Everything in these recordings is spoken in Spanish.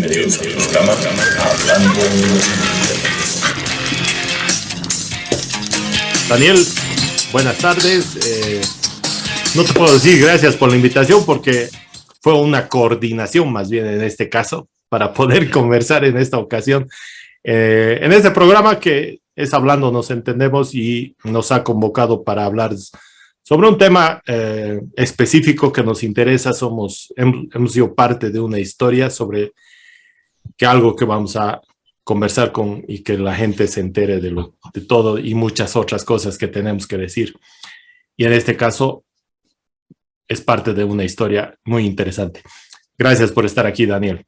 Bienvenidos al programa Hablando. Daniel, buenas tardes. No te puedo decir gracias por la invitación porque fue una coordinación más bien en este caso para poder conversar en esta ocasión. En este programa que es Hablando Nos Entendemos y nos ha convocado para hablar sobre un tema específico que nos interesa. Hemos sido parte de una historia sobre algo que vamos a conversar y que la gente se entere de todo y muchas otras cosas que tenemos que decir. Y en este caso es parte de una historia muy interesante. Gracias por estar aquí, Daniel.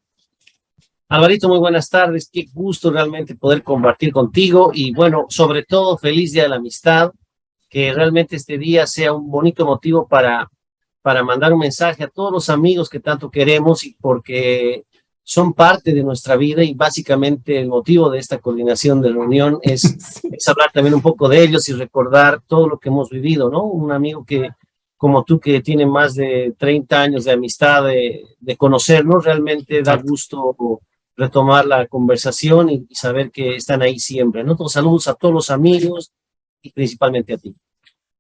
Alvarito, muy buenas tardes. Qué gusto realmente poder compartir contigo y bueno, sobre todo feliz Día de la Amistad, que realmente este día sea un bonito motivo para mandar un mensaje a todos los amigos que tanto queremos y porque son parte de nuestra vida y básicamente el motivo de esta coordinación de reunión es hablar también un poco de ellos y recordar todo lo que hemos vivido, ¿no? Un amigo como tú que tiene más de 30 años de amistad, de conocernos, realmente da gusto retomar la conversación y saber que están ahí siempre, ¿no? Entonces, saludos a todos los amigos y principalmente a ti.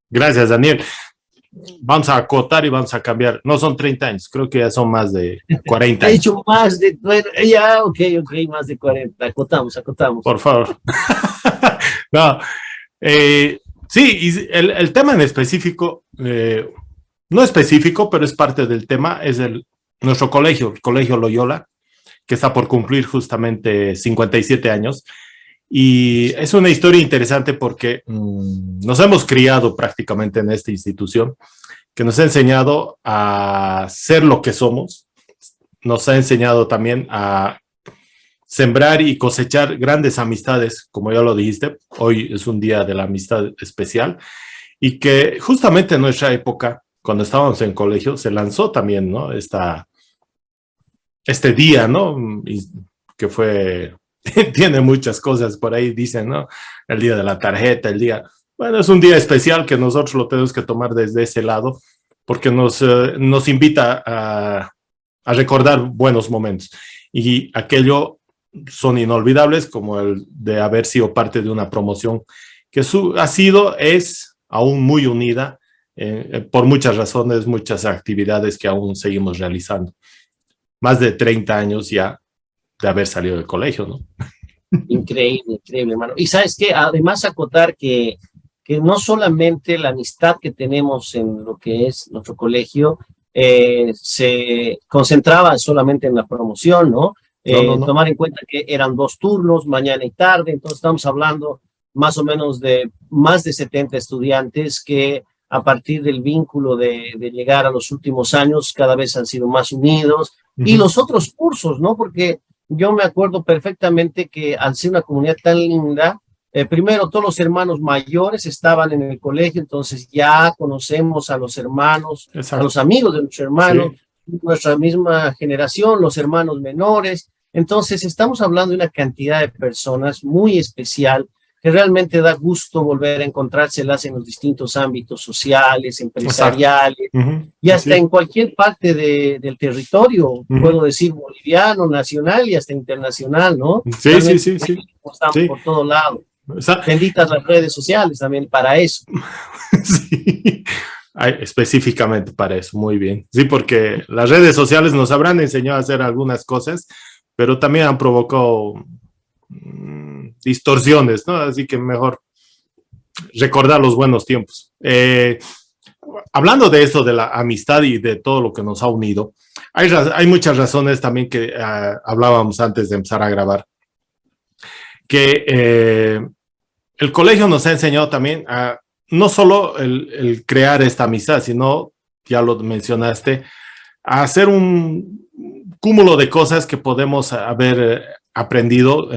Gracias, Daniel. Vamos a acotar y vamos a cambiar. No son 30 años, creo que ya son más de 40 años. He hecho más de, bueno, ya, ok, más de 40. Acotamos. Por favor. No, sí, y el tema en específico, no específico, pero es parte del tema, es nuestro colegio, el Colegio Loyola, que está por cumplir justamente 57 años. Y es una historia interesante porque nos hemos criado prácticamente en esta institución, que nos ha enseñado a ser lo que somos, nos ha enseñado también a sembrar y cosechar grandes amistades, como ya lo dijiste. Hoy es un día de la amistad especial, y que justamente en nuestra época, cuando estábamos en colegio, se lanzó también, ¿no? Este día, ¿no? Y que tiene muchas cosas por ahí, dicen, ¿no? El día de la tarjeta, bueno, es un día especial que nosotros lo tenemos que tomar desde ese lado, porque nos invita a recordar buenos momentos. Y aquello son inolvidables, como el de haber sido parte de una promoción que es aún muy unida, por muchas razones, muchas actividades que aún seguimos realizando. Más de 30 años ya de haber salido del colegio, ¿no? Increíble, hermano. Y sabes qué, además acotar que no solamente la amistad que tenemos en lo que es nuestro colegio se concentraba solamente en la promoción, ¿no? No. Tomar en cuenta que eran 2 turnos, mañana y tarde, entonces estamos hablando más o menos de más de 70 estudiantes que a partir del vínculo de llegar a los últimos años cada vez han sido más unidos. Y los otros cursos, ¿no? Porque yo me acuerdo perfectamente que al ser una comunidad tan linda, primero todos los hermanos mayores estaban en el colegio, entonces ya conocemos a los hermanos, exacto, a los amigos de nuestros hermanos, sí, nuestra misma generación, los hermanos menores. Entonces estamos hablando de una cantidad de personas muy especial que realmente da gusto volver a encontrárselas en los distintos ámbitos sociales, empresariales, y hasta en cualquier parte del territorio, puedo decir boliviano, nacional y hasta internacional, ¿no? Sí. Estamos por todo lado. Benditas las redes sociales también para eso. Sí, específicamente para eso, muy bien. Sí, porque las redes sociales nos habrán enseñado a hacer algunas cosas, pero también han provocado distorsiones, ¿no? Así que mejor recordar los buenos tiempos. Hablando de eso, de la amistad y de todo lo que nos ha unido, hay muchas razones también que hablábamos antes de empezar a grabar, que el colegio nos ha enseñado también a no solo el crear esta amistad, sino, ya lo mencionaste, a hacer un cúmulo de cosas que podemos haber aprendido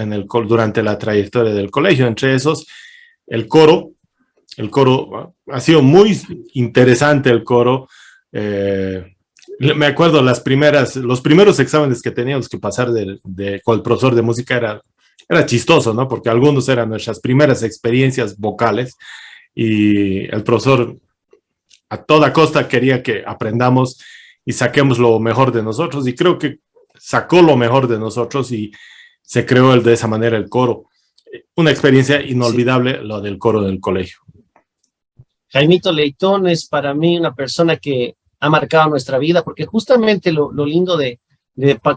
durante la trayectoria del colegio. Entre esos, el coro. El coro ha sido muy interesante, el coro. Me acuerdo los primeros exámenes que teníamos que pasar con el profesor de música era chistoso, ¿no? Porque algunos eran nuestras primeras experiencias vocales y el profesor a toda costa quería que aprendamos y saquemos lo mejor de nosotros, y creo que sacó lo mejor de nosotros y se creó de esa manera el coro. Una experiencia inolvidable, lo del coro del colegio. Jaimito Leitón es para mí una persona que ha marcado nuestra vida, porque justamente lo lindo de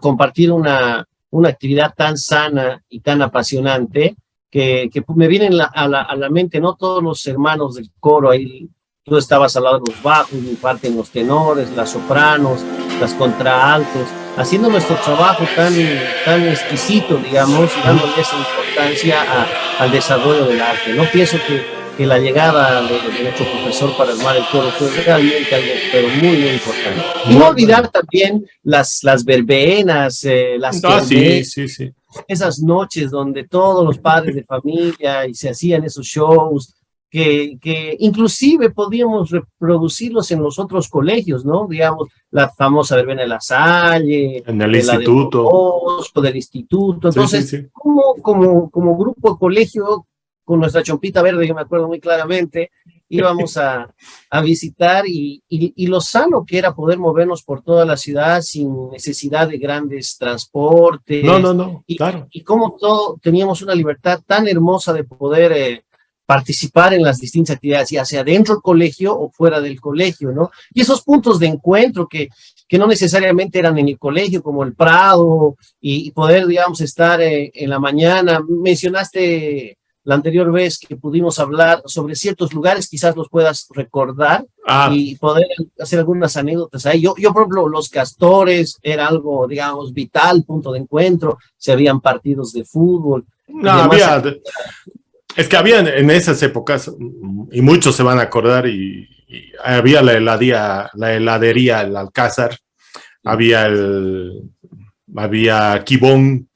compartir una actividad tan sana y tan apasionante, que me vienen a la mente, ¿no? Todos los hermanos del coro, ahí tú estabas al lado de los bajos, mi parte en los tenores, las sopranos, las contraaltos, haciendo nuestro trabajo tan exquisito, digamos, y dándole esa importancia al desarrollo del arte. No pienso que la llegada de nuestro profesor para armar el coro fue realmente algo, pero muy, muy importante. Y no olvidar también las verbenas, las sí. Esas noches donde todos los padres de familia y se hacían esos shows, que inclusive podíamos reproducirlos en los otros colegios, ¿no? Digamos, la famosa verbena de La Salle, en el instituto, del instituto. Entonces, sí. Como grupo de colegio, con nuestra chompita verde, yo me acuerdo muy claramente, íbamos a visitar y lo sano que era poder movernos por toda la ciudad sin necesidad de grandes transportes. No, claro. Y como todo, teníamos una libertad tan hermosa de poder participar en las distintas actividades, ya sea dentro del colegio o fuera del colegio, ¿no? Y esos puntos de encuentro que no necesariamente eran en el colegio, como el Prado, y poder, digamos, estar en la mañana. Mencionaste la anterior vez que pudimos hablar sobre ciertos lugares, quizás los puedas recordar y poder hacer algunas anécdotas ahí. Yo, por ejemplo, los Castores era algo, digamos, vital, punto de encuentro. Se habían partidos de fútbol. Es que había en esas épocas, y muchos se van a acordar, y había la heladería, el Alcázar, había Quibón.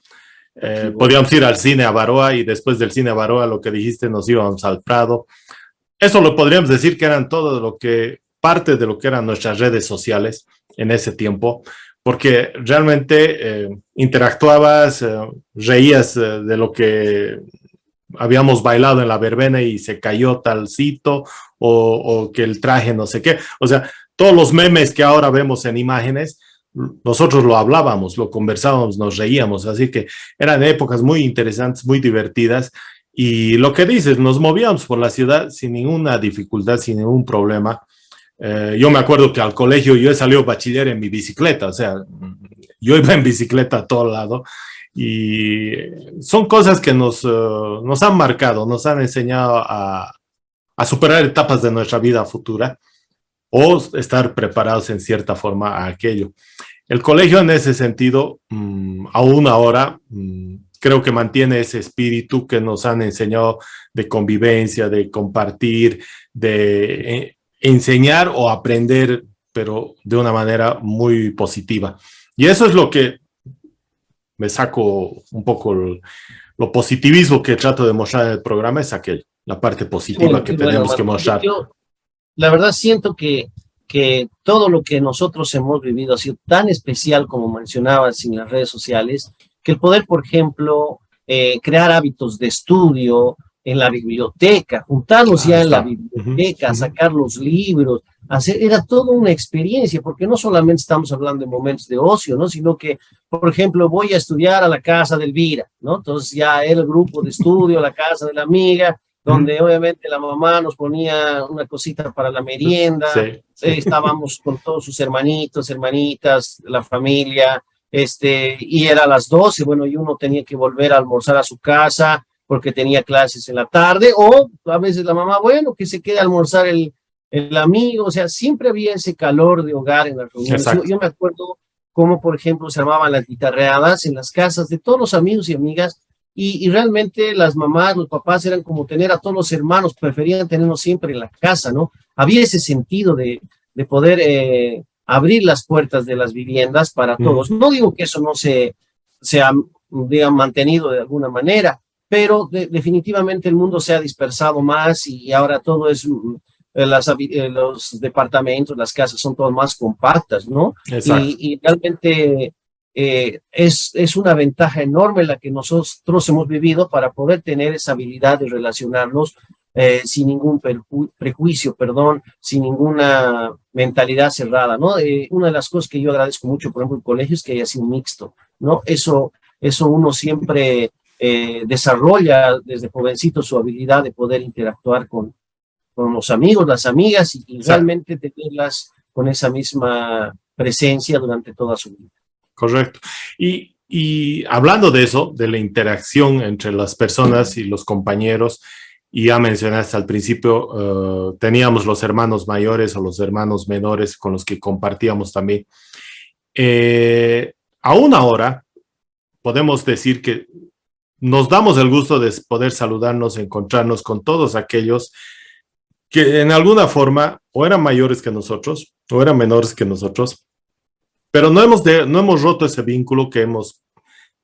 Podíamos ir al cine a Baroa, y después del cine a Baroa, lo que dijiste, nos íbamos al Prado. Eso lo podríamos decir que eran parte de lo que eran nuestras redes sociales en ese tiempo, porque realmente interactuabas, reías de lo que habíamos bailado en la verbena y se cayó talcito, o que el traje no sé qué. O sea, todos los memes que ahora vemos en imágenes, nosotros lo hablábamos, lo conversábamos, nos reíamos, así que eran épocas muy interesantes, muy divertidas, y lo que dices, nos movíamos por la ciudad sin ninguna dificultad, sin ningún problema. Yo me acuerdo que al colegio yo he salido bachiller en mi bicicleta, o sea, yo iba en bicicleta a todo lado, y son cosas que nos han marcado, nos han enseñado a superar etapas de nuestra vida futura, o estar preparados en cierta forma a aquello. El colegio en ese sentido, aún ahora, creo que mantiene ese espíritu que nos han enseñado de convivencia, de compartir, de enseñar o aprender, pero de una manera muy positiva. Y eso es lo que me saco un poco lo positivismo que trato de mostrar en el programa, es aquello, la parte positiva que tenemos que mostrar. La verdad siento que todo lo que nosotros hemos vivido ha sido tan especial, como mencionabas, en las redes sociales, que el poder, por ejemplo, crear hábitos de estudio en la biblioteca, juntarnos ya en la biblioteca, sacar los libros, era toda una experiencia, porque no solamente estamos hablando de momentos de ocio, ¿no? Sino que, por ejemplo, voy a estudiar a la casa de Elvira, ¿no? Entonces ya era el grupo de estudio, la casa de la amiga, donde obviamente la mamá nos ponía una cosita para la merienda, estábamos con todos sus hermanitos, hermanitas, la familia, y era a las 12, bueno, y uno tenía que volver a almorzar a su casa porque tenía clases en la tarde, o a veces la mamá, bueno, que se quede a almorzar el amigo, o sea, siempre había ese calor de hogar en las reuniones. Yo me acuerdo cómo, por ejemplo, se armaban las guitarreadas en las casas de todos los amigos y amigas. Y realmente las mamás, los papás eran como tener a todos los hermanos, preferían tenernos siempre en la casa, ¿no? Había ese sentido de poder abrir las puertas de las viviendas para todos. No digo que eso no se ha, digamos, mantenido de alguna manera, pero definitivamente el mundo se ha dispersado más y ahora todo es, los departamentos, las casas son todas más compactas, ¿no? Y realmente es una ventaja enorme la que nosotros hemos vivido para poder tener esa habilidad de relacionarnos sin ningún prejuicio, perdón, sin ninguna mentalidad cerrada, ¿no? Una de las cosas que yo agradezco mucho, por ejemplo, el colegio es que haya sido mixto, ¿no? Eso uno siempre desarrolla desde jovencito su habilidad de poder interactuar con los amigos, las amigas y realmente tenerlas con esa misma presencia durante toda su vida. Correcto. Y hablando de eso, de la interacción entre las personas y los compañeros, y ya mencionaste al principio, teníamos los hermanos mayores o los hermanos menores con los que compartíamos también. Aún ahora, podemos decir que nos damos el gusto de poder saludarnos, encontrarnos con todos aquellos que en alguna forma o eran mayores que nosotros o eran menores que nosotros, pero no hemos roto ese vínculo que hemos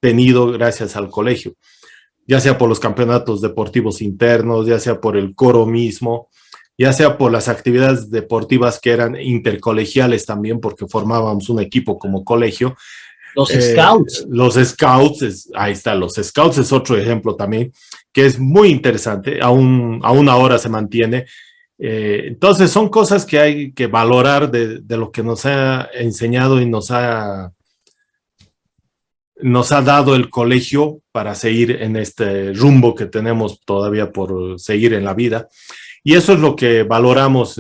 tenido gracias al colegio, ya sea por los campeonatos deportivos internos, ya sea por el coro mismo, ya sea por las actividades deportivas que eran intercolegiales también, porque formábamos un equipo como colegio. Los scouts. Los scouts, ahí está, los scouts es otro ejemplo también, que es muy interesante, aún ahora se mantiene. Entonces son cosas que hay que valorar de lo que nos ha enseñado y nos ha dado el colegio para seguir en este rumbo que tenemos todavía por seguir en la vida. Y eso es lo que valoramos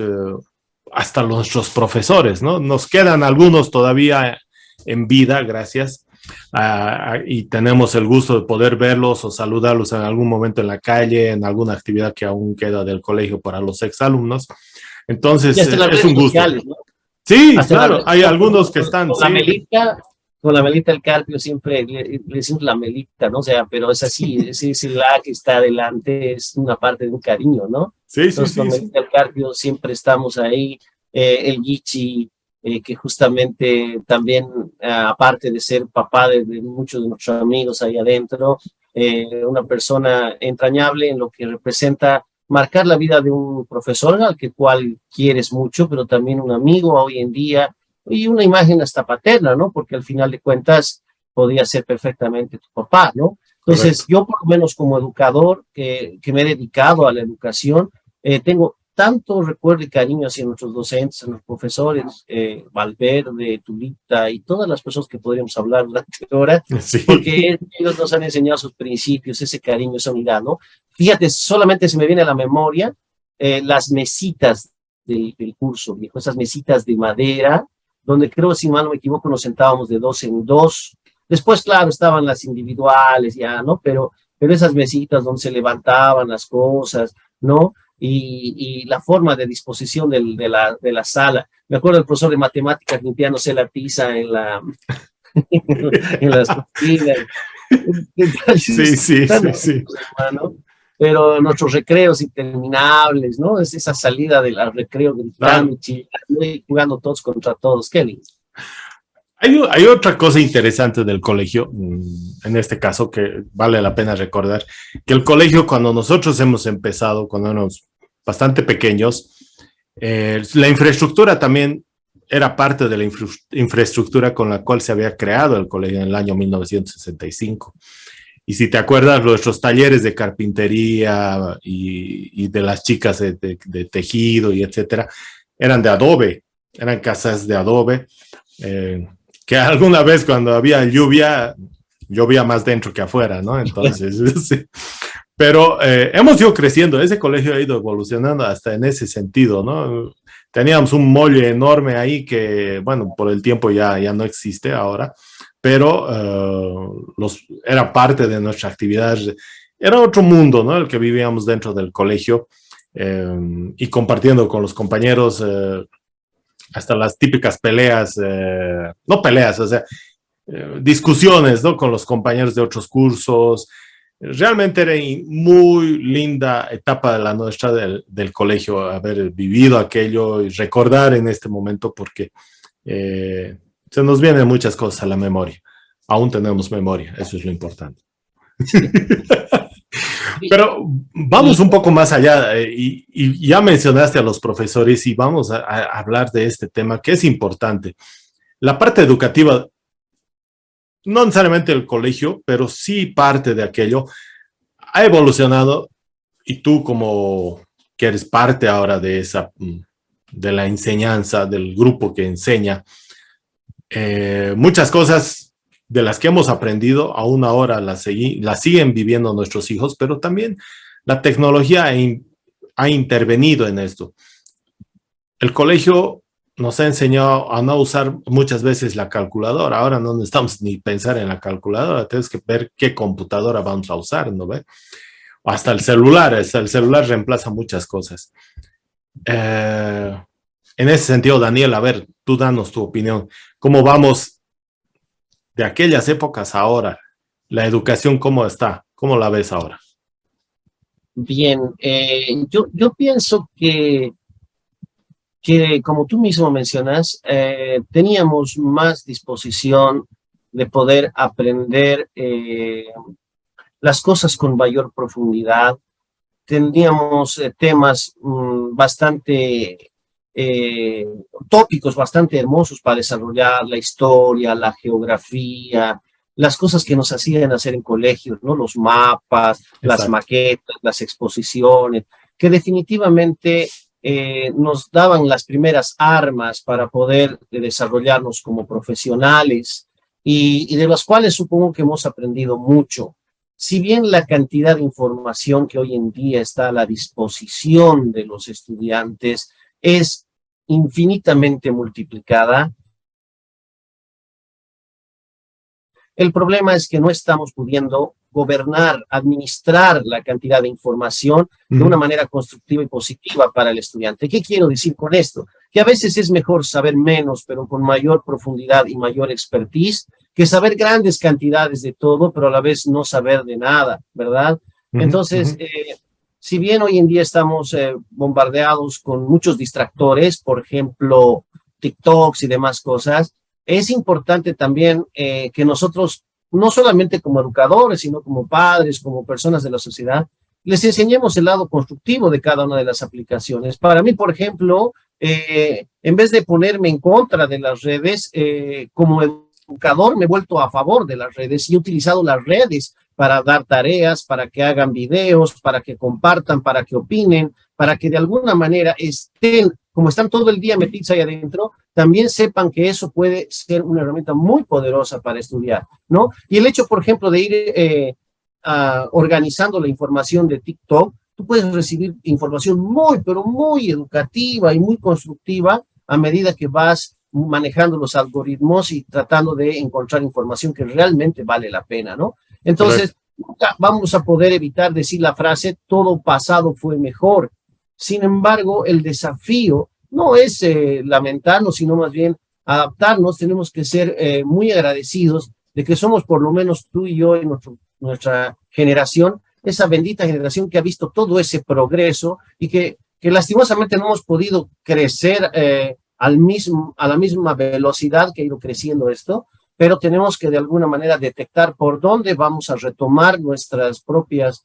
hasta nuestros profesores, ¿no? Nos quedan algunos todavía en vida, gracias, y tenemos el gusto de poder verlos o saludarlos en algún momento en la calle, en alguna actividad que aún queda del colegio para los exalumnos. Entonces, es un gusto. Sociales, ¿no? Sí, hasta claro, hay algunos que están. Con la Melita del Carpio siempre le decimos la Melita, ¿no? O sea, pero es así, es la que está adelante, es una parte de un cariño, ¿no? Sí, entonces, con Melita del Carpio siempre estamos ahí, el Gichi, que justamente también, aparte de ser papá de muchos de nuestros amigos ahí adentro, una persona entrañable en lo que representa marcar la vida de un profesor al cual quieres mucho, pero también un amigo hoy en día, y una imagen hasta paterna, ¿no? Porque al final de cuentas podía ser perfectamente tu papá, ¿no? Entonces, correcto. Yo por lo menos como educador que me he dedicado a la educación, tengo tanto recuerdo y cariño hacia nuestros docentes, a los profesores, Valverde, Tulita y todas las personas que podríamos hablar durante horas, sí. Porque ellos nos han enseñado sus principios, ese cariño, esa unidad, ¿no? Fíjate, solamente se me viene a la memoria las mesitas del curso, viejo, esas mesitas de madera, donde creo, si mal no me equivoco, nos sentábamos de 2 en 2. Después, claro, estaban las individuales ya, ¿no? Pero esas mesitas donde se levantaban las cosas, ¿no? Y la forma de disposición de la sala. Me acuerdo del profesor de matemáticas limpiándose la tiza en las cocinas. Sí. Hermano. Pero nuestros recreos interminables, ¿no? Es esa salida del recreo gritando, chillando y jugando todos contra todos. Qué lindo. Hay otra cosa interesante del colegio, en este caso, que vale la pena recordar, que el colegio, cuando nosotros hemos empezado, cuando éramos bastante pequeños, la infraestructura también era parte de la infraestructura con la cual se había creado el colegio en el año 1965. Y si te acuerdas, nuestros talleres de carpintería y de las chicas de tejido y etcétera, eran de adobe, eran casas de adobe, que alguna vez cuando había lluvia, llovía más dentro que afuera, ¿no? Entonces, sí. Pero hemos ido creciendo, ese colegio ha ido evolucionando hasta en ese sentido, ¿no? Teníamos un molle enorme ahí que, bueno, por el tiempo ya no existe ahora, pero era parte de nuestra actividad. Era otro mundo, ¿no? El que vivíamos dentro del colegio y compartiendo con los compañeros hasta las típicas peleas, no peleas, o sea, discusiones, ¿no? Con los compañeros de otros cursos. Realmente era muy linda etapa de la nuestra del colegio, haber vivido aquello y recordar en este momento porque se nos vienen muchas cosas a la memoria. Aún tenemos memoria, eso es lo importante. Pero vamos un poco más allá y ya mencionaste a los profesores y vamos a hablar de este tema que es importante. La parte educativa, no necesariamente el colegio, pero sí parte de aquello, ha evolucionado y tú como que eres parte ahora de de la enseñanza, del grupo que enseña, muchas cosas de las que hemos aprendido, aún ahora las siguen viviendo nuestros hijos, pero también la tecnología ha intervenido en esto. El colegio nos ha enseñado a no usar muchas veces la calculadora. Ahora no necesitamos ni pensar en la calculadora, tenemos que ver qué computadora vamos a usar, ¿no ve? Hasta el celular reemplaza muchas cosas. En ese sentido, Daniel, a ver, tú danos tu opinión. ¿Cómo vamos de aquellas épocas a ahora? La educación, ¿cómo está? ¿Cómo la ves ahora? Bien, yo pienso que como tú mismo mencionas, teníamos más disposición de poder aprender las cosas con mayor profundidad. Teníamos temas bastante tópicos bastante hermosos para desarrollar: la historia, la geografía, las cosas que nos hacían hacer en colegios, ¿no? Los mapas, las Exacto. maquetas, las exposiciones, que definitivamente nos daban las primeras armas para poder desarrollarnos como profesionales y de las cuales supongo que hemos aprendido mucho. Si bien la cantidad de información que hoy en día está a la disposición de los estudiantes es infinitamente multiplicada, el problema es que no estamos pudiendo gobernar, administrar la cantidad de información de una manera constructiva y positiva para el estudiante. ¿Qué quiero decir con esto? Que a veces es mejor saber menos, pero con mayor profundidad y mayor expertise, que saber grandes cantidades de todo, pero a la vez no saber de nada, ¿verdad? Entonces, si bien hoy en día estamos bombardeados con muchos distractores, por ejemplo, TikToks y demás cosas, es importante también que nosotros, no solamente como educadores, sino como padres, como personas de la sociedad, les enseñemos el lado constructivo de cada una de las aplicaciones. Para mí, por ejemplo, en vez de ponerme en contra de las redes, como educador me he vuelto a favor de las redes y he utilizado las redes para dar tareas, para que hagan videos, para que compartan, para que opinen, para que de alguna manera estén, como están todo el día metidos ahí adentro, también sepan que eso puede ser una herramienta muy poderosa para estudiar, ¿no? Y el hecho, por ejemplo, de ir organizando la información de TikTok, tú puedes recibir información muy, pero muy educativa y muy constructiva a medida que vas manejando los algoritmos y tratando de encontrar información que realmente vale la pena, ¿no? Entonces, nunca vamos a poder evitar decir la frase, todo pasado fue mejor. Sin embargo, el desafío no es lamentarnos, sino más bien adaptarnos. Tenemos que ser muy agradecidos de que somos, por lo menos tú y yo, en nuestra generación, esa bendita generación que ha visto todo ese progreso y que lastimosamente no hemos podido crecer a la misma velocidad que ha ido creciendo esto, pero tenemos que de alguna manera detectar por dónde vamos a retomar nuestras propias,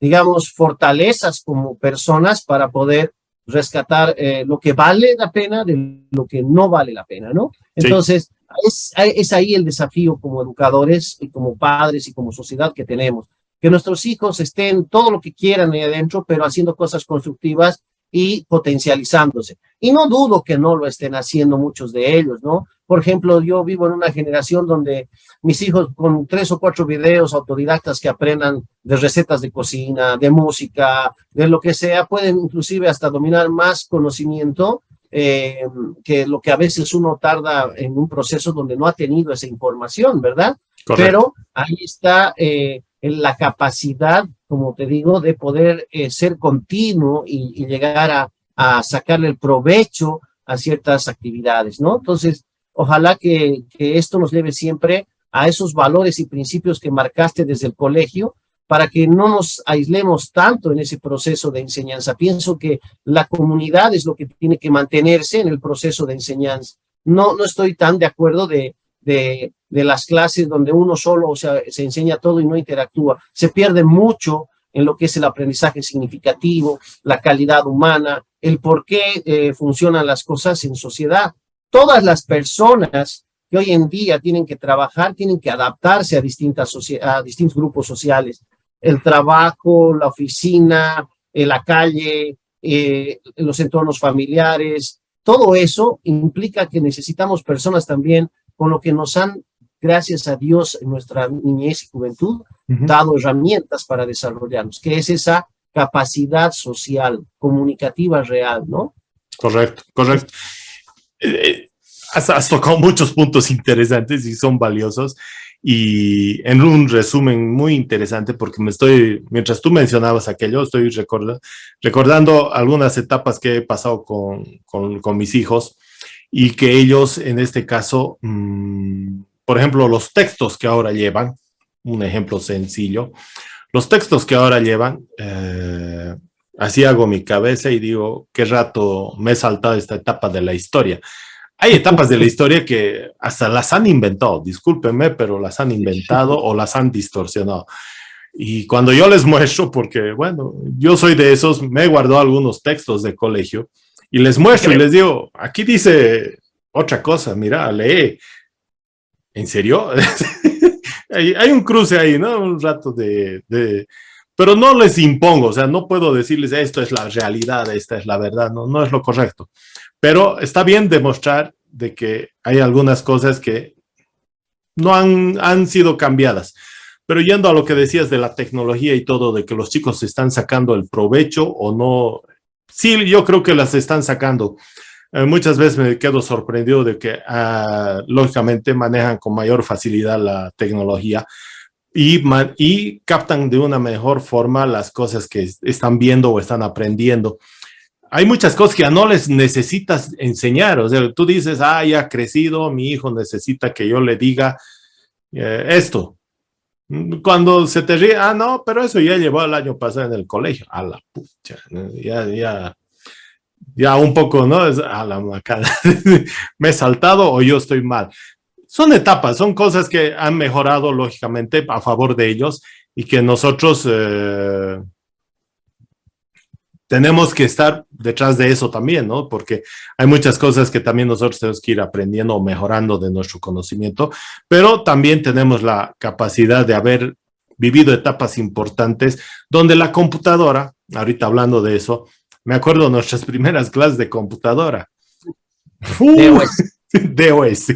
digamos, fortalezas como personas para poder rescatar lo que vale la pena de lo que no vale la pena, ¿no? Entonces, es ahí el desafío como educadores y como padres y como sociedad que tenemos, que nuestros hijos estén todo lo que quieran ahí adentro, pero haciendo cosas constructivas y potencializándose. Y no dudo que no lo estén haciendo muchos de ellos, ¿no? Por ejemplo, yo vivo en una generación donde mis hijos con 3 o 4 videos autodidactas que aprendan de recetas de cocina, de música, de lo que sea, pueden inclusive hasta dominar más conocimiento que lo que a veces uno tarda en un proceso donde no ha tenido esa información, ¿verdad? Correcto. Pero ahí está en la capacidad, como te digo, de poder ser continuo y llegar a sacarle el provecho a ciertas actividades, ¿no? Entonces, ojalá que esto nos lleve siempre a esos valores y principios que marcaste desde el colegio, para que no nos aislemos tanto en ese proceso de enseñanza. Pienso que la comunidad es lo que tiene que mantenerse en el proceso de enseñanza. No estoy tan de acuerdo de las clases donde uno solo, o sea, se enseña todo y no interactúa. Se pierde mucho en lo que es el aprendizaje significativo, la calidad humana, el por qué funcionan las cosas en sociedad. Todas las personas que hoy en día tienen que trabajar, tienen que adaptarse a distintos grupos sociales. el trabajo, la oficina, la calle, los entornos familiares. Todo eso implica que necesitamos personas también con lo que nos han, gracias a Dios, en nuestra niñez y juventud, dado herramientas para desarrollarnos, que es esa capacidad social, comunicativa real, ¿no? Correcto, correcto. Has tocado muchos puntos interesantes y son valiosos. Y en un resumen muy interesante, porque mientras tú mencionabas aquello, estoy recordando algunas etapas que he pasado con mis hijos y que ellos, en este caso, por ejemplo, los textos que ahora llevan, un ejemplo sencillo, los textos que ahora llevan, así hago mi cabeza y digo, qué rato me he saltado esta etapa de la historia. Hay etapas de la historia que hasta las han inventado, discúlpenme, pero las han inventado o las han distorsionado. Y cuando yo les muestro, porque bueno, yo soy de esos, me he guardado algunos textos de colegio y les muestro y les digo, aquí dice otra cosa, mira, lee. ¿En serio? Hay un cruce ahí, ¿no? Un rato pero no les impongo, o sea, no puedo decirles esto es la realidad, esta es la verdad, no es lo correcto. Pero está bien demostrar de que hay algunas cosas que no han sido cambiadas. Pero yendo a lo que decías de la tecnología y todo, de que los chicos se están sacando el provecho o no, sí, yo creo que las están sacando. Muchas veces me quedo sorprendido de que, lógicamente, manejan con mayor facilidad la tecnología y captan de una mejor forma las cosas que están viendo o están aprendiendo. Hay muchas cosas que ya no les necesitas enseñar, o sea, tú dices, ya ha crecido, mi hijo necesita que yo le diga esto. Cuando se te ríe, no, pero eso ya llevó el año pasado en el colegio. A la pucha, ya un poco, ¿no? A la macana. Me he saltado o yo estoy mal. Son etapas, son cosas que han mejorado, lógicamente, a favor de ellos y que nosotros tenemos que estar detrás de eso también, ¿no? Porque hay muchas cosas que también nosotros tenemos que ir aprendiendo o mejorando de nuestro conocimiento, pero también tenemos la capacidad de haber vivido etapas importantes donde la computadora, ahorita hablando de eso, me acuerdo de nuestras primeras clases de computadora. DOS.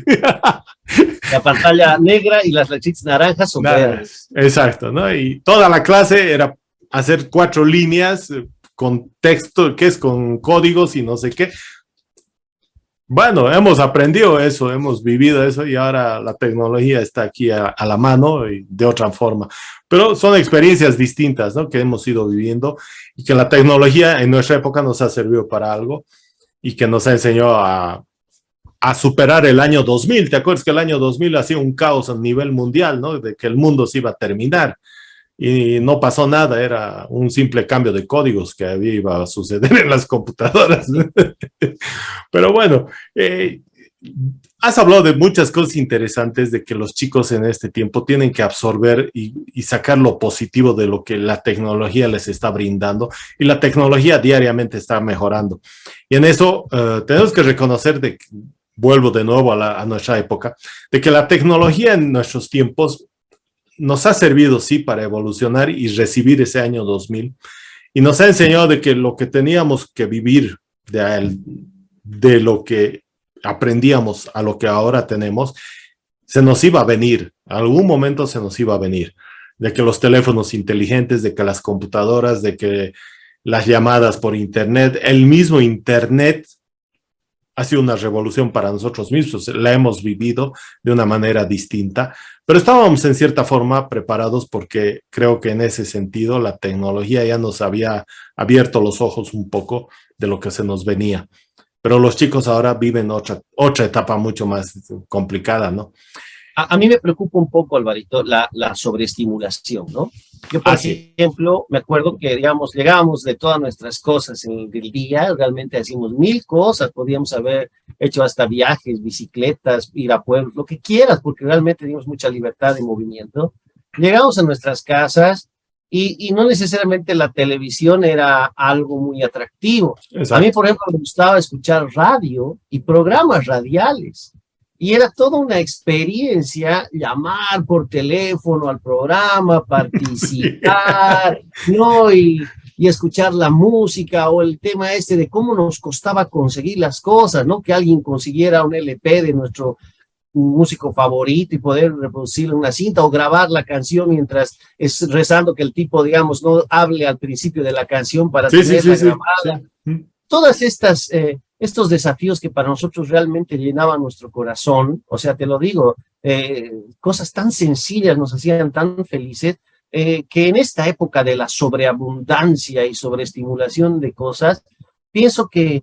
La pantalla negra y las letritas naranjas son verdes. Exacto, ¿no? Y toda la clase era hacer 4 líneas con texto, que es con códigos y no sé qué. Bueno, hemos aprendido eso, hemos vivido eso y ahora la tecnología está aquí a la mano y de otra forma. Pero son experiencias distintas, ¿no? Que hemos ido viviendo y que la tecnología en nuestra época nos ha servido para algo y que nos ha enseñado a superar el año 2000. ¿Te acuerdas que el año 2000 ha sido un caos a nivel mundial, ¿no? De que el mundo se iba a terminar. Y no pasó nada, era un simple cambio de códigos que iba a suceder en las computadoras. Pero bueno, has hablado de muchas cosas interesantes, de que los chicos en este tiempo tienen que absorber y sacar lo positivo de lo que la tecnología les está brindando, y la tecnología diariamente está mejorando. Y en eso tenemos que reconocer vuelvo de nuevo a nuestra época, de que la tecnología en nuestros tiempos nos ha servido, sí, para evolucionar y recibir ese año 2000, y nos ha enseñado de que lo que teníamos que vivir de lo que aprendíamos a lo que ahora tenemos, se nos iba a venir, algún momento se nos iba a venir, de que los teléfonos inteligentes, de que las computadoras, de que las llamadas por internet, el mismo internet ha sido una revolución para nosotros mismos, la hemos vivido de una manera distinta, pero estábamos en cierta forma preparados porque creo que en ese sentido la tecnología ya nos había abierto los ojos un poco de lo que se nos venía. Pero los chicos ahora viven otra etapa mucho más complicada, ¿no? A mí me preocupa un poco, Alvarito, la sobreestimulación, ¿no? Yo, por ejemplo, me acuerdo que, digamos, llegábamos de todas nuestras cosas en el día, realmente hacíamos 1000 cosas, podíamos haber hecho hasta viajes, bicicletas, ir a pueblos, lo que quieras, porque realmente teníamos mucha libertad de movimiento. Llegamos a nuestras casas y no necesariamente la televisión era algo muy atractivo. Exacto. A mí, por ejemplo, me gustaba escuchar radio y programas radiales. Y era toda una experiencia llamar por teléfono al programa, participar, ¿no? Y escuchar la música o el tema este de cómo nos costaba conseguir las cosas, ¿no? Que alguien consiguiera un LP de nuestro músico favorito y poder reproducirlo en una cinta o grabar la canción mientras es rezando que el tipo, digamos, no hable al principio de la canción para Sí, sí, tenerla sí, grabada. sí. Todas estas, estos desafíos que para nosotros realmente llenaban nuestro corazón, o sea, te lo digo, cosas tan sencillas nos hacían tan felices, que en esta época de la sobreabundancia y sobreestimulación de cosas, pienso que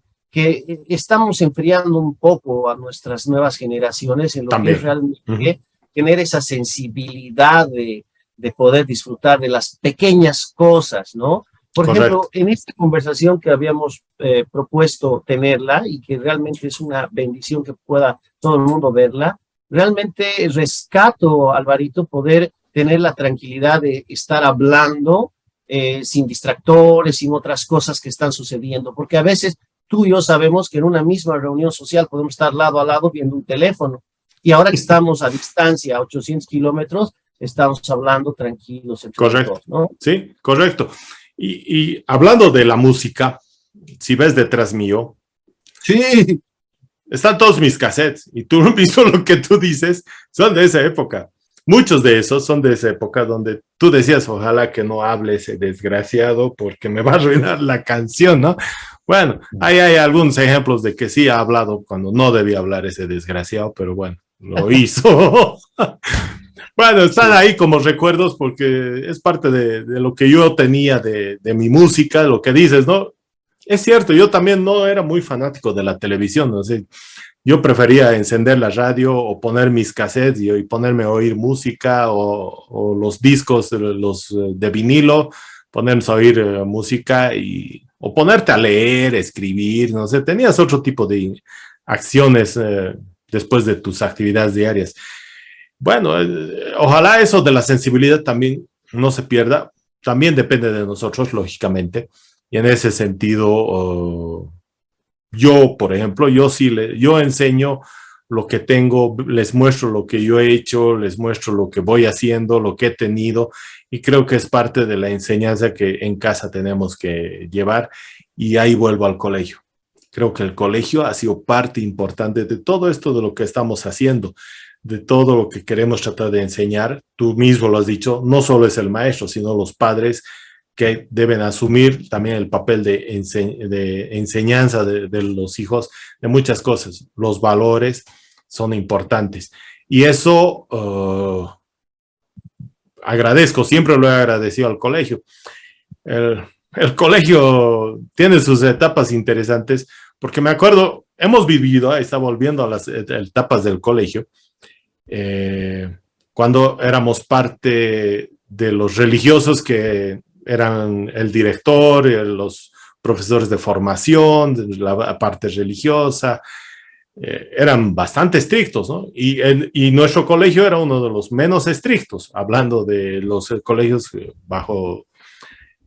estamos enfriando un poco a nuestras nuevas generaciones en lo que es También. realmente tener esa sensibilidad de poder disfrutar de las pequeñas cosas, ¿no? Por ejemplo, Correcto. en esta conversación que habíamos propuesto tenerla y que realmente es una bendición que pueda todo el mundo verla, realmente rescato, Alvarito, poder tener la tranquilidad de estar hablando sin distractores, sin otras cosas que están sucediendo, porque a veces tú y yo sabemos que en una misma reunión social podemos estar lado a lado viendo un teléfono, y ahora que estamos a distancia, a 800 kilómetros, estamos hablando tranquilos entre los Correcto. dos, ¿no? Sí, correcto. Y hablando de la música, si ves detrás mío, Sí, están todos mis cassettes y tú mismo lo que tú dices son de esa época. Muchos de esos son de esa época donde tú decías, ojalá que no hable ese desgraciado porque me va a arruinar la canción, ¿no? Bueno, ahí hay algunos ejemplos de que sí ha hablado cuando no debía hablar ese desgraciado, pero bueno, lo hizo. Bueno, están sí. ahí como recuerdos porque es parte de lo que yo tenía de mi música, lo que dices, ¿no? Es cierto, yo también no era muy fanático de la televisión, ¿no? Sé, yo prefería encender la radio o poner mis cassettes y ponerme a oír música o los discos, los de vinilo, ponernos a oír música o ponerte a leer, escribir, no sé, tenías otro tipo de acciones después de tus actividades diarias. Bueno, ojalá eso de la sensibilidad también no se pierda, también depende de nosotros, lógicamente, y en ese sentido, yo, por ejemplo, yo enseño lo que tengo, les muestro lo que yo he hecho, les muestro lo que voy haciendo, lo que he tenido, y creo que es parte de la enseñanza que en casa tenemos que llevar, y ahí vuelvo al colegio. Creo que el colegio ha sido parte importante de todo esto de lo que estamos haciendo, de todo lo que queremos tratar de enseñar. Tú mismo lo has dicho, no solo es el maestro, sino los padres que deben asumir también el papel de enseñanza de los hijos, de muchas cosas. Los valores son importantes. Y eso agradezco, siempre lo he agradecido al colegio. El colegio tiene sus etapas interesantes, porque me acuerdo, hemos vivido, está volviendo a las etapas del colegio, cuando éramos parte de los religiosos que eran el director, los profesores de formación, de la parte religiosa, eran bastante estrictos, ¿no? Y nuestro colegio era uno de los menos estrictos, hablando de los colegios bajo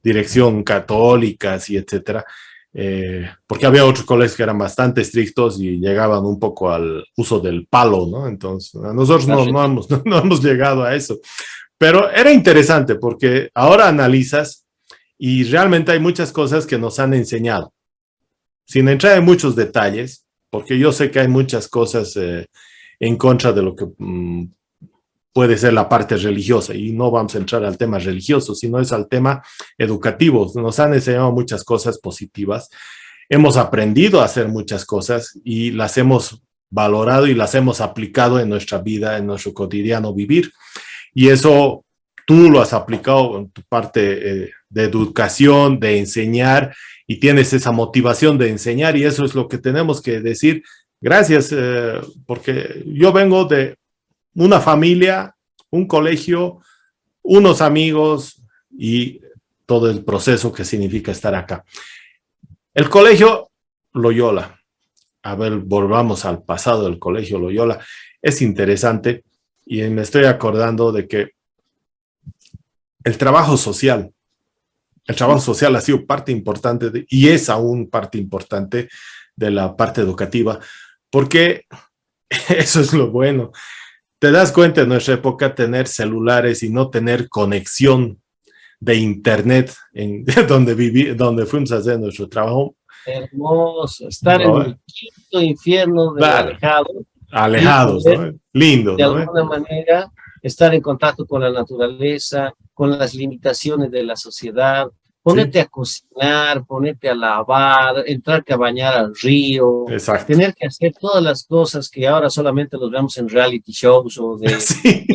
dirección católicas y etcétera, porque había otros colegios que eran bastante estrictos y llegaban un poco al uso del palo, ¿no? Entonces, nosotros no hemos llegado a eso. Pero era interesante porque ahora analizas y realmente hay muchas cosas que nos han enseñado. Sin entrar en muchos detalles, porque yo sé que hay muchas cosas en contra de lo que puede ser la parte religiosa, y no vamos a entrar al tema religioso, sino es al tema educativo. Nos han enseñado muchas cosas positivas, hemos aprendido a hacer muchas cosas y las hemos valorado y las hemos aplicado en nuestra vida, en nuestro cotidiano vivir. Y eso tú lo has aplicado en tu parte de educación, de enseñar, y tienes esa motivación de enseñar, y eso es lo que tenemos que decir. Gracias, porque yo vengo de una familia, un colegio, unos amigos y todo el proceso que significa estar acá. El colegio Loyola, a ver, volvamos al pasado del colegio Loyola, es interesante y me estoy acordando de que el trabajo social ha sido parte importante y es aún parte importante de la parte educativa, porque Eso es lo bueno. Te das cuenta en nuestra época tener celulares y no tener conexión de internet en donde fuimos a hacer nuestro trabajo. Hermoso, estar en ¿No? el quinto infierno de lo Claro, alejado y alejados, poder ¿no? Lindo, de ¿no? alguna manera estar en contacto con la naturaleza, con las limitaciones de la sociedad, Sí, ponerte a cocinar, ponerte a lavar, entrarte a bañar al río, exacto. tener que hacer todas las cosas que ahora solamente los vemos en reality shows o Sí,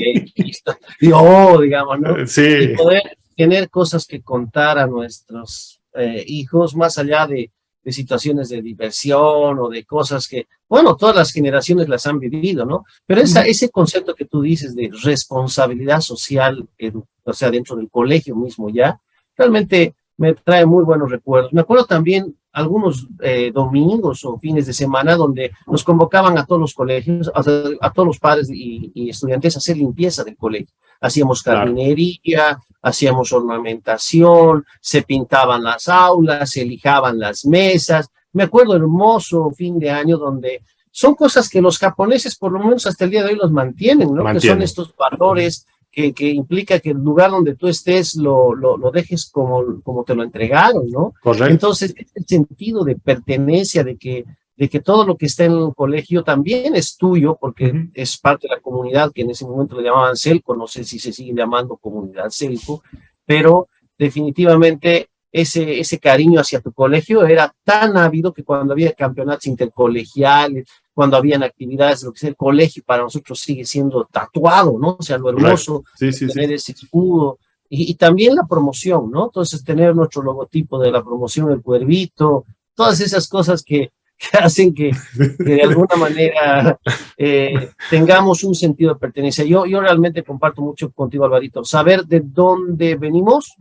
digamos, ¿no? Y sí, poder tener cosas que contar a nuestros hijos más allá de situaciones de diversión o de cosas que, bueno, todas las generaciones las han vivido, ¿no? Pero ese concepto que tú dices de responsabilidad social, o sea, dentro del colegio mismo ya, realmente me trae muy buenos recuerdos. Me acuerdo también algunos domingos o fines de semana donde nos convocaban a todos los colegios, a todos los padres y estudiantes a hacer limpieza del colegio. Hacíamos claro. jardinería, hacíamos ornamentación, se pintaban las aulas, se lijaban las mesas. Me acuerdo hermoso fin de año donde son cosas que los japoneses por lo menos hasta el día de hoy los mantienen, ¿no? Que son Mantienen. estos valores que implica que el lugar donde tú estés lo dejes como te lo entregaron, ¿no? Correcto. Entonces, el sentido de pertenencia, de que todo lo que está en el colegio también es tuyo, porque Ujú. es parte de la comunidad, que en ese momento le llamaban Celco, no sé si se sigue llamando comunidad Celco, pero definitivamente ese cariño hacia tu colegio era tan ávido que cuando había campeonatos intercolegiales, cuando habían actividades, lo que sea, el colegio para nosotros sigue siendo tatuado, ¿no? O sea, lo Correcto. hermoso Sí, de sí, sí. tener ese escudo y también la promoción, ¿no? Entonces, tener nuestro logotipo de la promoción, el cuervito, todas esas cosas que hacen que de alguna manera tengamos un sentido de pertenencia. Yo realmente comparto mucho contigo, Alvarito. Saber de dónde venimos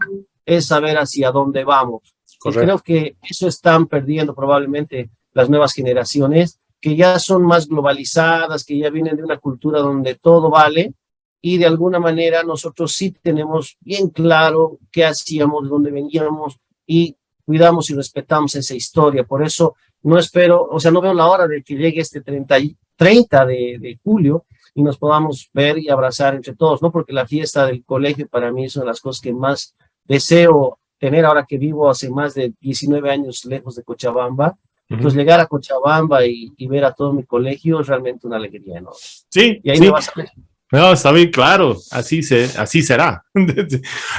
es saber hacia dónde vamos. Y creo Correcto. que eso están perdiendo probablemente las nuevas generaciones, que ya son más globalizadas, que ya vienen de una cultura donde todo vale, y de alguna manera nosotros sí tenemos bien claro qué hacíamos, de dónde veníamos, y cuidamos y respetamos esa historia. Por eso no espero, o sea, no veo la hora de que llegue este 30 de julio y nos podamos ver y abrazar entre todos, ¿no? Porque la fiesta del colegio para mí es una de las cosas que más deseo tener ahora que vivo hace más de 19 años lejos de Cochabamba. Entonces Ujú. llegar a Cochabamba y ver a todo mi colegio es realmente una alegría, ¿no? Sí, Y ahí me sí. vas a ver. No, está bien, claro, así será.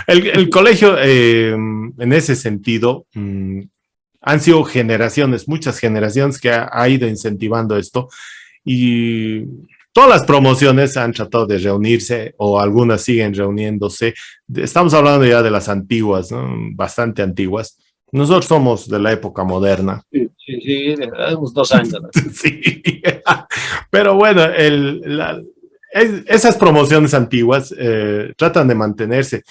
El colegio, en ese sentido, han sido generaciones, muchas generaciones que ha ido incentivando esto y todas las promociones han tratado de reunirse o algunas siguen reuniéndose. Estamos hablando ya de las antiguas, ¿no? Bastante antiguas. Nosotros somos de la época moderna. Sí, sí, sí, unos 2 años, ¿no? Sí, pero bueno, esas promociones antiguas tratan de mantenerse.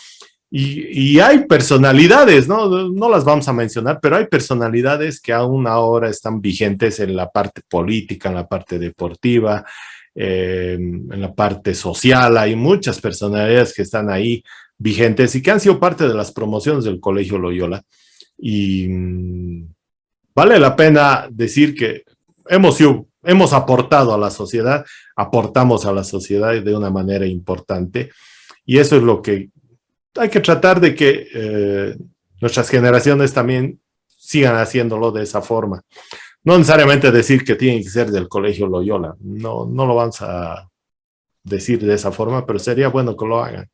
Y hay personalidades, ¿no? No las vamos a mencionar, pero hay personalidades que aún ahora están vigentes en la parte política, en la parte deportiva, en la parte social. Hay muchas personalidades que están ahí vigentes y que han sido parte de las promociones del Colegio Loyola. Y vale la pena decir que hemos aportado a la sociedad, aportamos a la sociedad de una manera importante. Y eso es lo que hay que tratar de que nuestras generaciones también sigan haciéndolo de esa forma. No necesariamente decir que tienen que ser del Colegio Loyola, no, no lo vamos a decir de esa forma, pero sería bueno que lo hagan.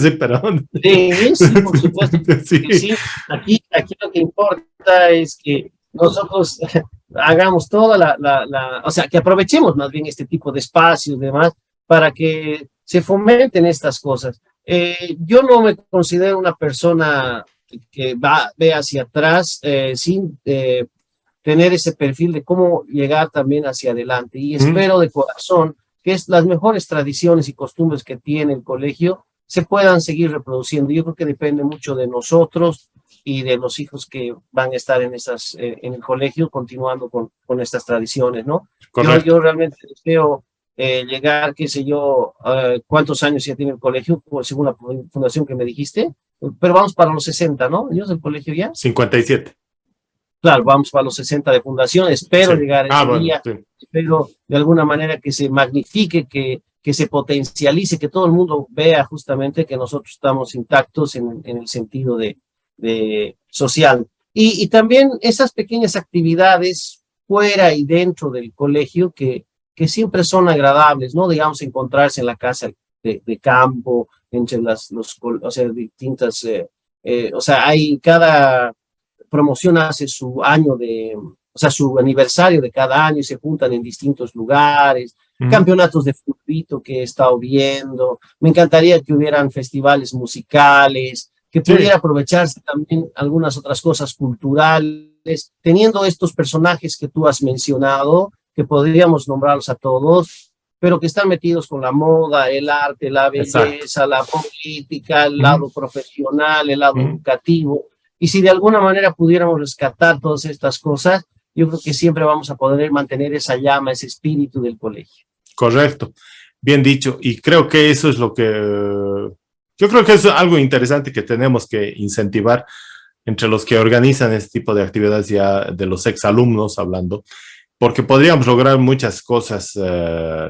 Sí, pero... Sí, sí, por supuesto que Sí, sí. Aquí lo que importa es que nosotros hagamos toda o sea, que aprovechemos más bien este tipo de espacios y demás para que se fomenten estas cosas. Yo no me considero una persona que ve hacia atrás sin tener ese perfil de cómo llegar también hacia adelante. Y mm, espero de corazón que las mejores tradiciones y costumbres que tiene el colegio se puedan seguir reproduciendo. Yo creo que depende mucho de nosotros y de los hijos que van a estar en el colegio continuando con estas tradiciones, ¿no? correcto. Yo realmente deseo llegar, qué sé yo, cuántos años ya tiene el colegio, según la fundación que me dijiste, pero vamos para los 60, ¿no? Años del colegio ya. 57. claro, vamos para los 60 de fundación, espero Sí. llegar a ese Bueno, día, sí. espero de alguna manera que se magnifique, que se potencialice, que todo el mundo vea justamente que nosotros estamos intactos en el sentido de social. Y también esas pequeñas actividades fuera y dentro del colegio que siempre son agradables, ¿no? Digamos, encontrarse en la casa de campo, entre o sea, distintas, o sea, hay cada promoción hace su año o sea, su aniversario de cada año y se juntan en distintos lugares, campeonatos de fútbol que he estado viendo, me encantaría que hubieran festivales musicales, que Sí. pudiera aprovecharse también algunas otras cosas culturales, teniendo estos personajes que tú has mencionado, que podríamos nombrarlos a todos, pero que están metidos con la moda, el arte, la Exacto. belleza, la política, el lado profesional, el lado educativo. Y si de alguna manera pudiéramos rescatar todas estas cosas, yo creo que siempre vamos a poder mantener esa llama, ese espíritu del colegio. Correcto, bien dicho. Y creo que eso es lo que, yo creo que es algo interesante que tenemos que incentivar entre los que organizan este tipo de actividades, ya de los exalumnos hablando, porque podríamos lograr muchas cosas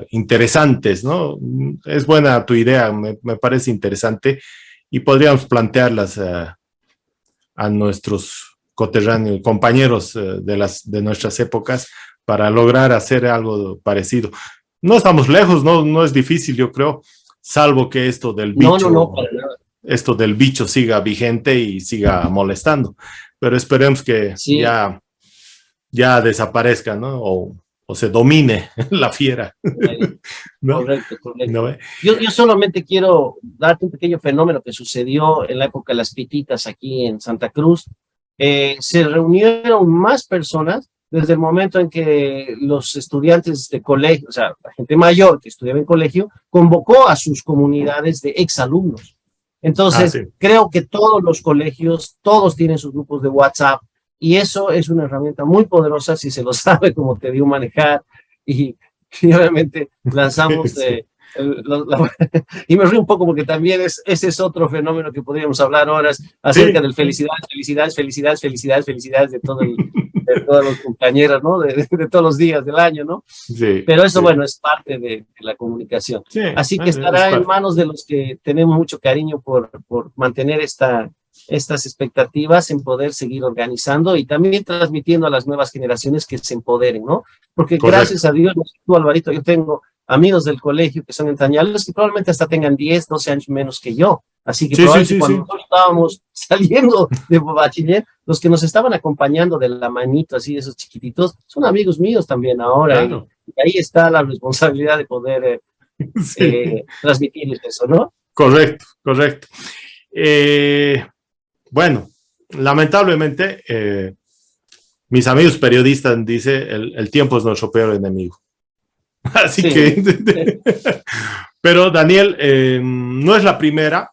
interesantes, ¿no? Es buena tu idea, me parece interesante, y podríamos plantearlas a nuestros coterráneos, compañeros de nuestras épocas, para lograr hacer algo parecido. No estamos lejos, no es difícil, yo creo, salvo que esto del bicho, No, para nada. esto del bicho siga vigente y siga molestando. Pero esperemos que Sí, ya desaparezca, ¿no? O se domine la fiera, ¿no? correcto, correcto. ¿No? Yo solamente quiero darte un pequeño fenómeno que sucedió en la época de las pititas aquí en Santa Cruz. Se reunieron más personas desde el momento en que los estudiantes de colegio, o sea, la gente mayor que estudiaba en colegio, convocó a sus comunidades de exalumnos. Entonces, Sí. creo que todos los colegios, todos tienen sus grupos de WhatsApp y eso es una herramienta muy poderosa si se lo sabe, como te digo, manejar y obviamente lanzamos Sí. y me río un poco porque también ese es otro fenómeno que podríamos hablar horas acerca Sí. del felicidades de todos los compañeros, ¿no? De todos los días del año, ¿no? Sí, Pero eso, sí. bueno, es parte de la comunicación. Sí, Así que es estará en parte. manos de los que tenemos mucho cariño por mantener estas expectativas en poder seguir organizando y también transmitiendo a las nuevas generaciones que se empoderen, ¿no? Porque Correcto. gracias a Dios, tú, Alvarito, yo tengo amigos del colegio que son entrañables que probablemente hasta tengan 10, 12 años menos que yo. Así que Sí, probablemente sí, sí, cuando sí. nosotros estábamos saliendo de bachiller, los que nos estaban acompañando de la manito, así, esos chiquititos, son amigos míos también ahora. Claro. Y ahí está la responsabilidad de poder Sí. transmitirles eso, ¿no? Correcto, correcto. Bueno, lamentablemente, mis amigos periodistas dicen, el tiempo es nuestro peor enemigo. Así Sí. que, pero Daniel, no es la primera,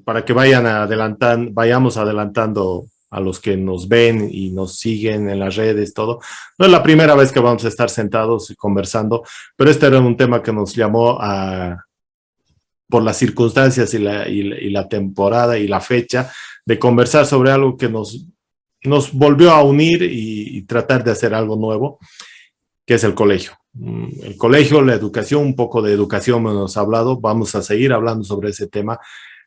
para que vayamos adelantando a los que nos ven y nos siguen en las redes, todo. No es la primera vez que vamos a estar sentados y conversando, pero este era un tema que nos llamó por las circunstancias y la temporada y la fecha, de conversar sobre algo que nos volvió a unir y tratar de hacer algo nuevo, que es el colegio. El colegio, la educación, un poco de educación hemos hablado, vamos a seguir hablando sobre ese tema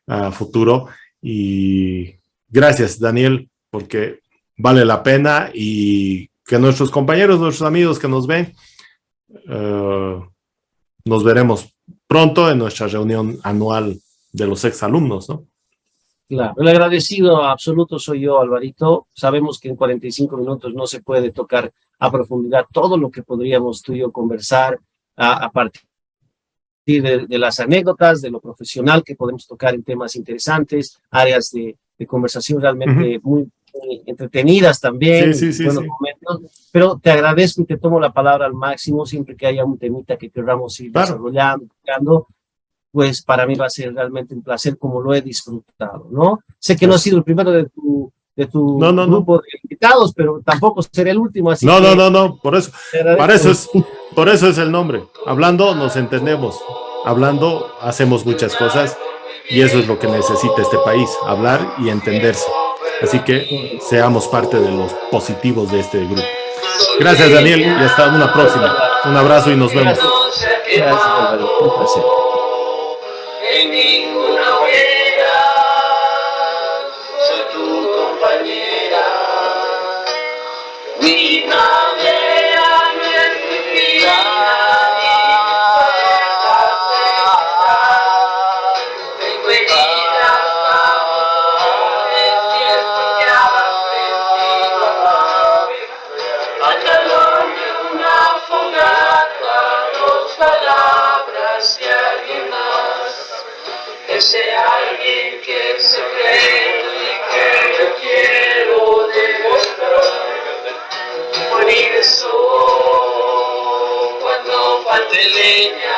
a futuro. Y gracias, Daniel, porque vale la pena y que nuestros compañeros, nuestros amigos que nos ven, nos veremos pronto en nuestra reunión anual de los exalumnos, ¿no? Claro, el agradecido absoluto soy yo, Alvarito. Sabemos que en 45 minutos no se puede tocar a profundidad todo lo que podríamos tú y yo conversar a partir de las anécdotas, de lo profesional que podemos tocar en temas interesantes, áreas de conversación realmente muy entretenidas también, buenos momentos, pero te agradezco y te tomo la palabra al máximo siempre que haya un temita que queramos ir desarrollando, tocando, pues para mí va a ser realmente un placer como lo he disfrutado, ¿no? Sé que no ha sido el primero de tu grupo de invitados, pero tampoco será el último, así que... No, por eso es el nombre. Hablando nos entendemos, hablando hacemos muchas cosas y eso es lo que necesita este país, hablar y entenderse. Así que seamos parte de los positivos de este grupo. Gracias, Daniel, y hasta una próxima. Un abrazo y nos vemos. Gracias, Álvaro. Un placer. En ninguna hoguera soy tu compañera, mi madera no es mi vida, tengo heridas desierto que aprendí a amar, al calor de una fogata, dos palabras de alguien más. Ese alguien que es secreto y que yo quiero demostrar. Morir de sol cuando falte leña.